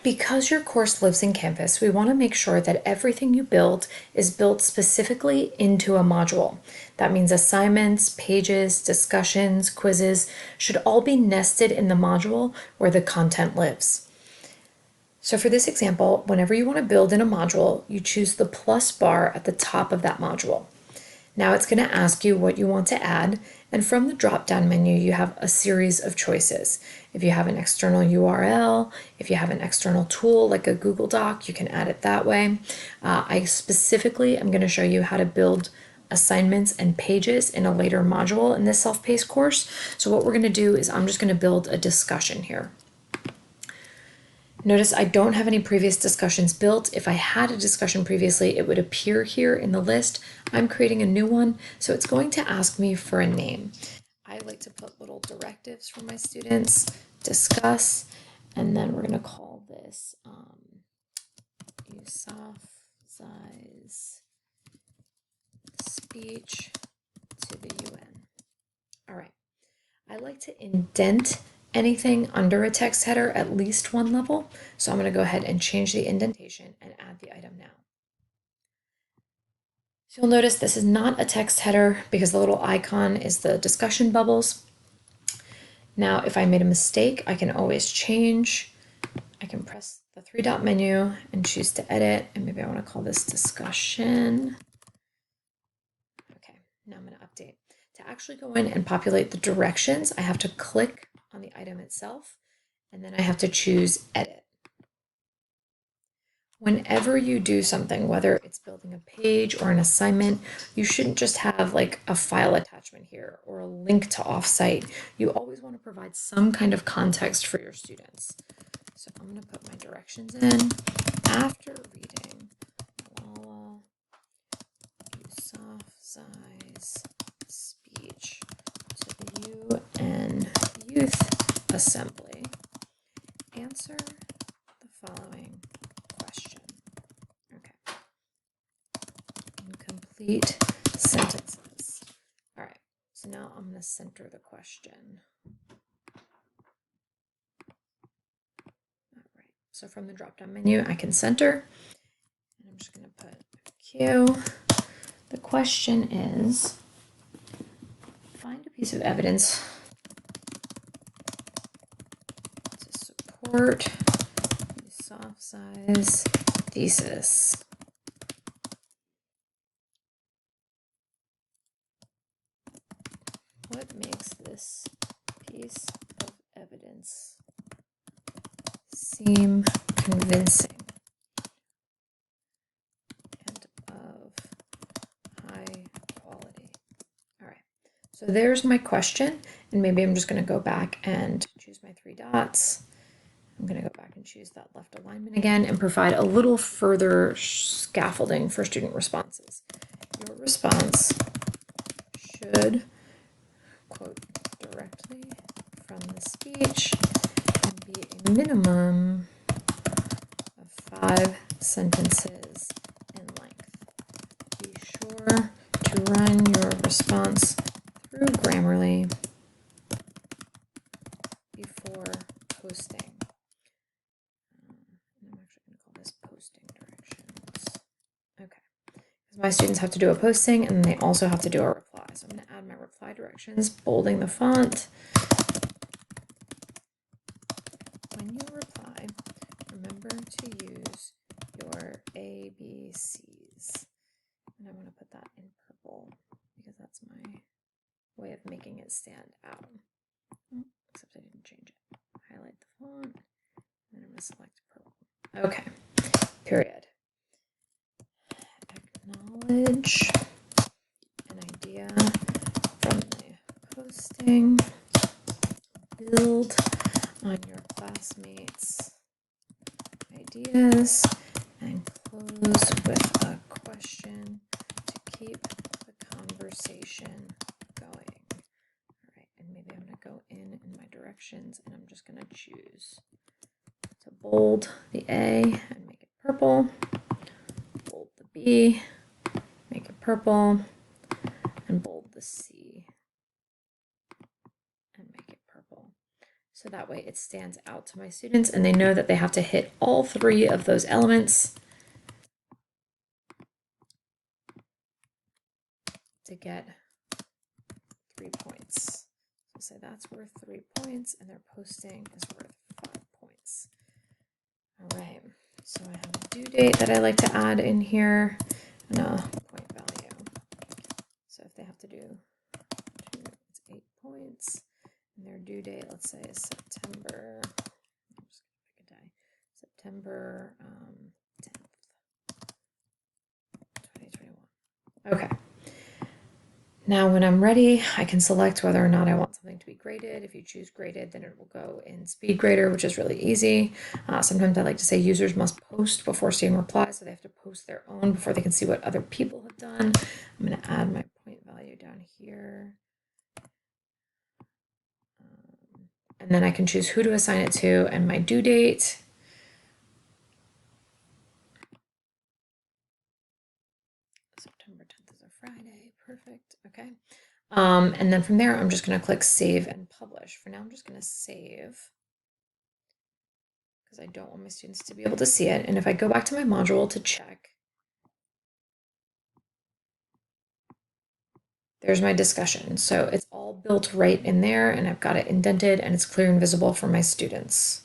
Because your course lives in Canvas, we want to make sure that everything you build is built specifically into a module. That means assignments, pages, discussions, quizzes should all be nested in the module where the content lives. So for this example, whenever you want to build in a module, you choose the plus bar at the top of that module. Now it's going to ask you what you want to add, and from the drop-down menu you have a series of choices. If you have an external URL, if you have an external tool like a Google Doc, you can add it that way. I specifically am going to show you how to build assignments and pages in a later module in this self-paced course. So what we're going to do is I'm just going to build a discussion here. Notice I don't have any previous discussions built. If I had a discussion previously, it would appear here in the list. I'm creating a new one, so it's going to ask me for a name. I like to put little directives for my students, discuss, and then we're going to call this USOF size speech to the UN. All right. I like to indent anything under a text header at least one level. So I'm going to go ahead and change the indentation and add the item now. So you'll notice this is not a text header because the little icon is the discussion bubbles. Now, if I made a mistake, I can always change. I can press the three-dot menu and choose to edit. And maybe I want to call this discussion. Okay, now I'm going to update. To actually go in and populate the directions, I have to click on the item itself, and then I have to choose Edit. Whenever you do something, whether it's building a page or an assignment, you shouldn't just have like a file attachment here or a link to offsite. You always want to provide some kind of context for your students. So I'm going to put my directions in. After reading Lala Yusuf size speech to the UN Youth Assembly, answer the following question. Okay. Complete sentences. All right, so now I'm going to center the question. All right, so from the drop-down menu, I can center. And I'm just going to put Q. The question is, find a piece of evidence to support the soft size thesis. What makes this piece of evidence seem convincing and of high quality? All right, so there's my question, and maybe I'm just going to go back and choose my three dots. I'm going to go back and choose that left alignment again and provide a little further scaffolding for student responses. Your response should quote directly from the speech and be a minimum of 5 sentences in length. Be sure to run your response through Grammarly before posting. I'm actually going to call this posting directions. Okay, because my students have to do a posting and they also have to do a reply. So I'm going to add my reply directions, bolding the font. When you reply, remember to use your ABCs. And I want to put that in purple because that's my way of making it stand out. Except I didn't change it. Highlight the font, and then I'm going to select purple. Okay, period. Acknowledge an idea from the posting. Build on your classmates' ideas and close with a question to keep the conversation going. All right, and maybe I'm going to go in my directions and I'm just going to choose to bold the A and make it purple, bold the B, make it purple, and bold the C and make it purple. So So that way it stands out to my students and they know that they have to hit all 3 of those elements to get 3 points. So say that's worth 3 points and their posting is worth 5 points. All right, so I have a due date that I like to add in here and a point value. So if they have to do it's 8 points and their due date, let's say, is September, I'm just gonna pick a day, September 10th, 2021. Okay. Now when I'm ready, I can select whether or not I want something to be graded. If you choose graded, then it will go in speed grader, which is really easy. Sometimes I like to say users must post before seeing replies, so they have to post their own before they can see what other people have done. I'm going to add my point value down here. And then I can choose who to assign it to and my due date. September 10th is a Friday. Perfect. Okay. And then from there, I'm just going to click save and publish. For now, I'm just going to save because I don't want my students to be able to see it. And if I go back to my module to check, there's my discussion. So it's all built right in there and I've got it indented and it's clear and visible for my students.